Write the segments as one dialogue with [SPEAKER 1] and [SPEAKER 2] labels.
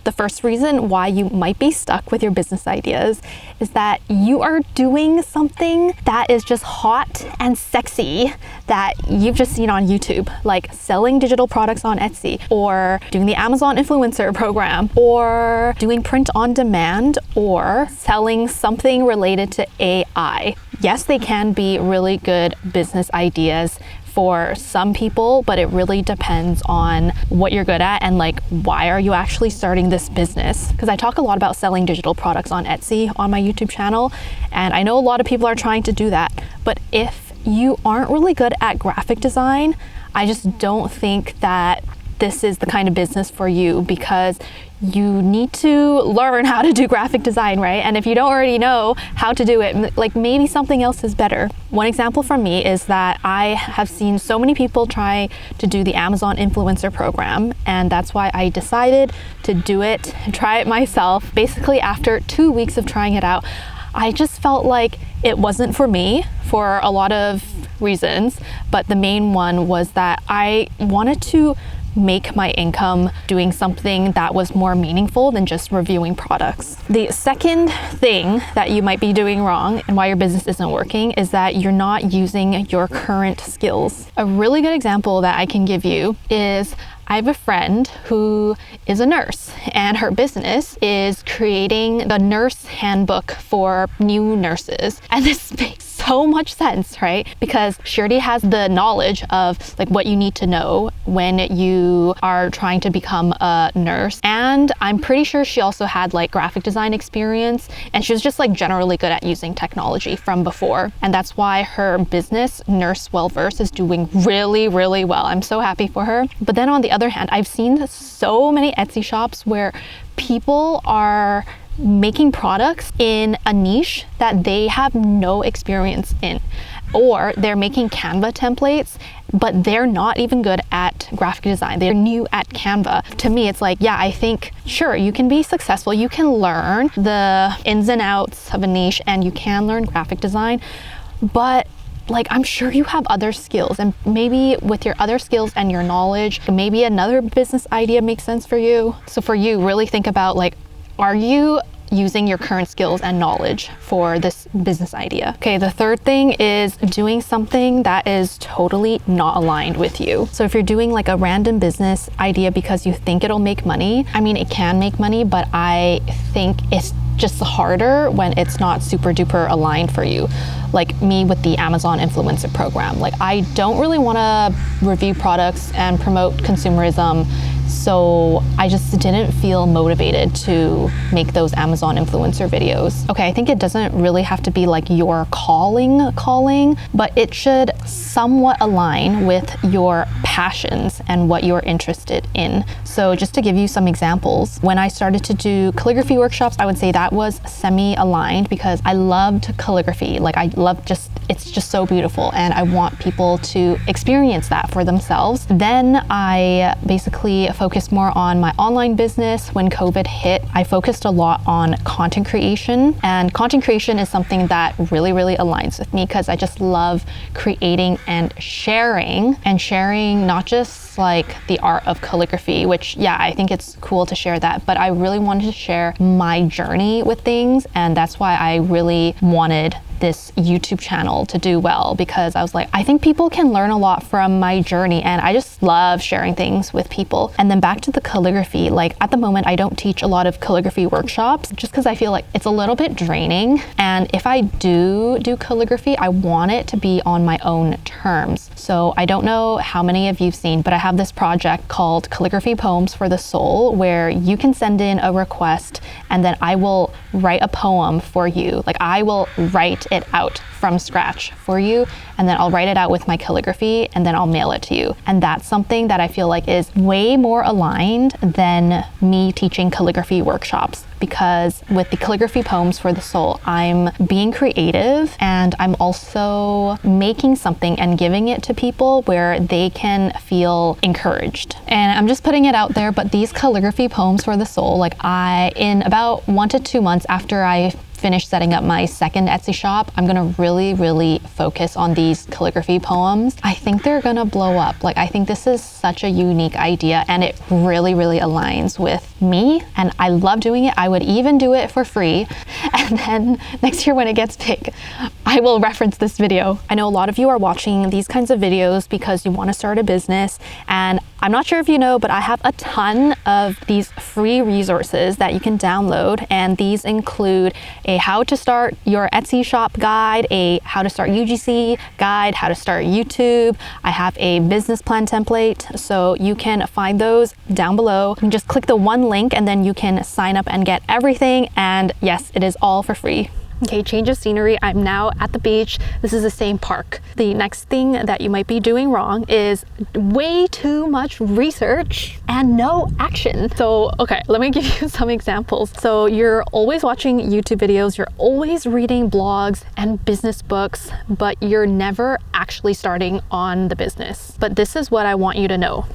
[SPEAKER 1] The first reason why you might be stuck with your business ideas is that you are doing something that is just hot and sexy that you've just seen on YouTube, like selling digital products on Etsy, or doing the Amazon influencer program, or doing print on demand, or selling something related to AI. Yes, they can be really good business ideas for some people, but it really depends on what you're good at and like, why are you actually starting this business? Because I talk a lot about selling digital products on Etsy on my YouTube channel, and I know a lot of people are trying to do that. But if you aren't really good at graphic design, I just don't think that this is the kind of business for you, because you need to learn how to do graphic design, right? And if you don't already know how to do it, like maybe something else is better. One example from me is that I have seen so many people try to do the Amazon influencer program, and that's why I decided to do it and try it myself. Basically, after 2 weeks of trying it out, I just felt like it wasn't for me for a lot of reasons, but the main one was that I wanted to make my income doing something that was more meaningful than just reviewing products. The second thing that you might be doing wrong and why your business isn't working is that you're not using your current skills. A really good example that I can give you is I have a friend who is a nurse, and her business is creating the nurse handbook for new nurses. And this makes so much sense, right? Because she already has the knowledge of like what you need to know when you are trying to become a nurse. And I'm pretty sure she also had like graphic design experience, and she was just like generally good at using technology from before. And that's why her business, Nurse Wellverse, is doing really, really well. I'm so happy for her. But then on the other hand, I've seen so many Etsy shops where people are making products in a niche that they have no experience in, or they're making Canva templates, but they're not even good at graphic design. They're new at Canva. To me, it's like, yeah, I think, sure, you can be successful. You can learn the ins and outs of a niche, and you can learn graphic design, but like, I'm sure you have other skills, and maybe with your other skills and your knowledge, maybe another business idea makes sense for you. So for you, really think about like, are you using your current skills and knowledge for this business idea? Okay, the third thing is doing something that is totally not aligned with you. So if you're doing like a random business idea because you think it'll make money, I mean, it can make money, but I think it's just harder when it's not super duper aligned for you. Like me with the Amazon influencer program. Like, I don't really want to review products and promote consumerism, so I just didn't feel motivated to make those Amazon influencer videos. Okay, I think it doesn't really have to be like your calling, but it should somewhat align with your passions and what you're interested in. So just to give you some examples, when I started to do calligraphy workshops, I would say that was semi-aligned because I loved calligraphy. Like, it's just so beautiful, and I want people to experience that for themselves. Then I basically focused more on my online business. When COVID hit, I focused a lot on content creation, and content creation is something that really, really aligns with me because I just love creating and sharing not just like the art of calligraphy, which, yeah, I think it's cool to share that, but I really wanted to share my journey with things, and that's why I really wanted this YouTube channel to do well, because I was like, I think people can learn a lot from my journey, and I just love sharing things with people. And then back to the calligraphy, like at the moment I don't teach a lot of calligraphy workshops just because I feel like it's a little bit draining, and if I do calligraphy, I want it to be on my own terms. So I don't know how many of you've seen, but I have this project called Calligraphy Poems for the Soul, where you can send in a request and then I will write a poem for you. Like, I will write it out from scratch for you, and then I'll write it out with my calligraphy, and then I'll mail it to you. And that's something that I feel like is way more aligned than me teaching calligraphy workshops, because with the Calligraphy Poems for the Soul, I'm being creative and I'm also making something and giving it to people where they can feel encouraged. And I'm just putting it out there, but these Calligraphy Poems for the Soul, like, in about 1 to 2 months after I finish setting up my second Etsy shop, I'm gonna really focus on these calligraphy poems. I think they're gonna blow up. Like, I think this is such a unique idea, and it really aligns with me, and I love doing it. I would even do it for free. And then next year when it gets big, I will reference this video. I know a lot of you are watching these kinds of videos because you want to start a business, and I'm not sure if you know, but I have a ton of these free resources that you can download, and these include a how to start your Etsy shop guide, a how to start UGC guide, how to start YouTube. I have a business plan template, so you can find those down below. You can just click the one link and then you can sign up and get everything, and yes, it is all for free. Okay, change of scenery. I'm now at the beach. This is the same park. The next thing that you might be doing wrong is way too much research and no action. So, okay, let me give you some examples. So you're always watching YouTube videos, you're always reading blogs and business books, but you're never actually starting on the business. But this is what I want you to know.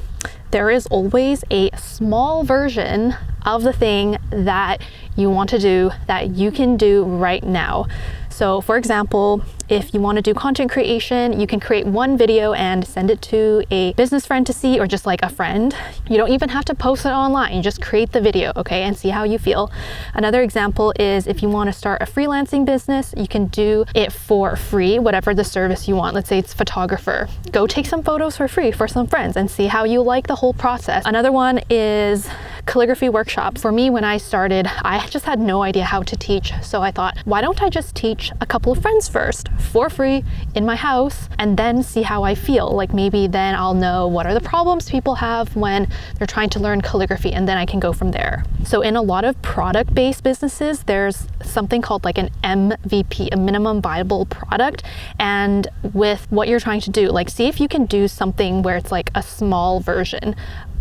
[SPEAKER 1] There is always a small version of the thing that you want to do that you can do right now. So for example, if you want to do content creation, you can create one video and send it to a business friend to see, or just like a friend. You don't even have to post it online. You just create the video, okay, and see how you feel. Another example is if you want to start a freelancing business, you can do it for free, whatever the service you want. Let's say it's photographer. Go take some photos for free for some friends and see how you like the whole process. Another one is calligraphy workshops. For me, when I started, I just had no idea how to teach. So I thought, why don't I just teach a couple of friends first for free in my house and then see how I feel? Like, maybe then I'll know what are the problems people have when they're trying to learn calligraphy, and then I can go from there. So in a lot of product-based businesses, there's something called like an MVP, a minimum viable product. And with what you're trying to do, like, see if you can do something where it's like a small version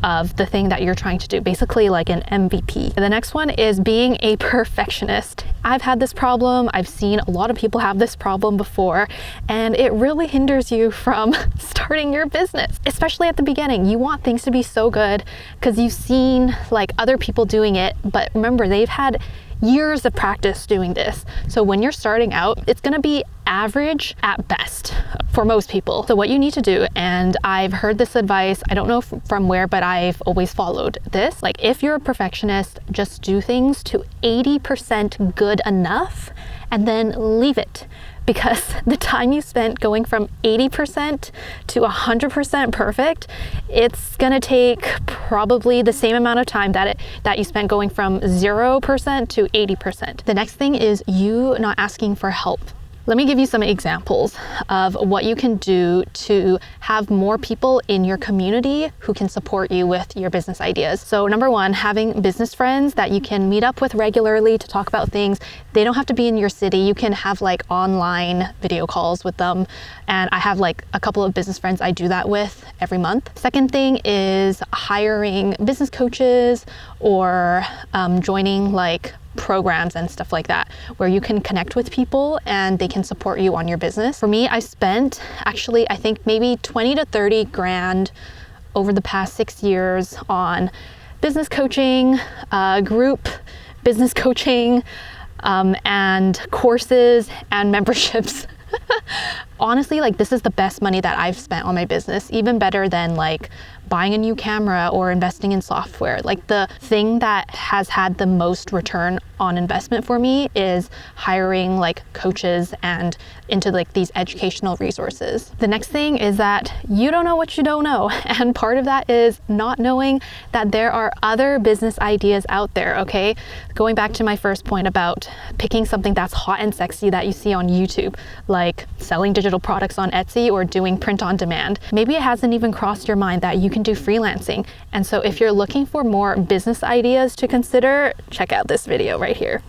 [SPEAKER 1] of the thing that you're trying to do, basically like an MVP. And the next one is being a perfectionist. I've had this problem. I've seen a lot of people have this problem before, and it really hinders you from starting your business, especially at the beginning. You want things to be so good because you've seen like other people doing it, but remember, they've had years of practice doing this. So when you're starting out, it's gonna be average at best for most people. So what you need to do, and I've heard this advice, I don't know from where, but I've always followed this. Like, if you're a perfectionist, just do things to 80% good enough and then leave it. Because the time you spent going from 80% to 100% perfect, it's gonna take probably the same amount of time that you spent going from 0% to 80%. The next thing is you not asking for help. Let me give you some examples of what you can do to have more people in your community who can support you with your business ideas. So number one, having business friends that you can meet up with regularly to talk about things. They don't have to be in your city. You can have like online video calls with them. And I have like a couple of business friends I do that with every month. Second thing is hiring business coaches or joining like programs and stuff like that, where you can connect with people and they can support you on your business. For me, I spent actually, I think maybe 20 to 30 grand over the past 6 years on business coaching, group business coaching, and courses and memberships. Honestly, like, this is the best money that I've spent on my business, even better than like buying a new camera or investing in software. Like, the thing that has had the most return on investment for me is hiring like coaches and into like these educational resources. The next thing is that you don't know what you don't know. And part of that is not knowing that there are other business ideas out there, okay? Going back to my first point about picking something that's hot and sexy that you see on YouTube, like selling digital products on Etsy or doing print on demand. Maybe it hasn't even crossed your mind that you can do freelancing. And so if you're looking for more business ideas to consider, check out this video right here.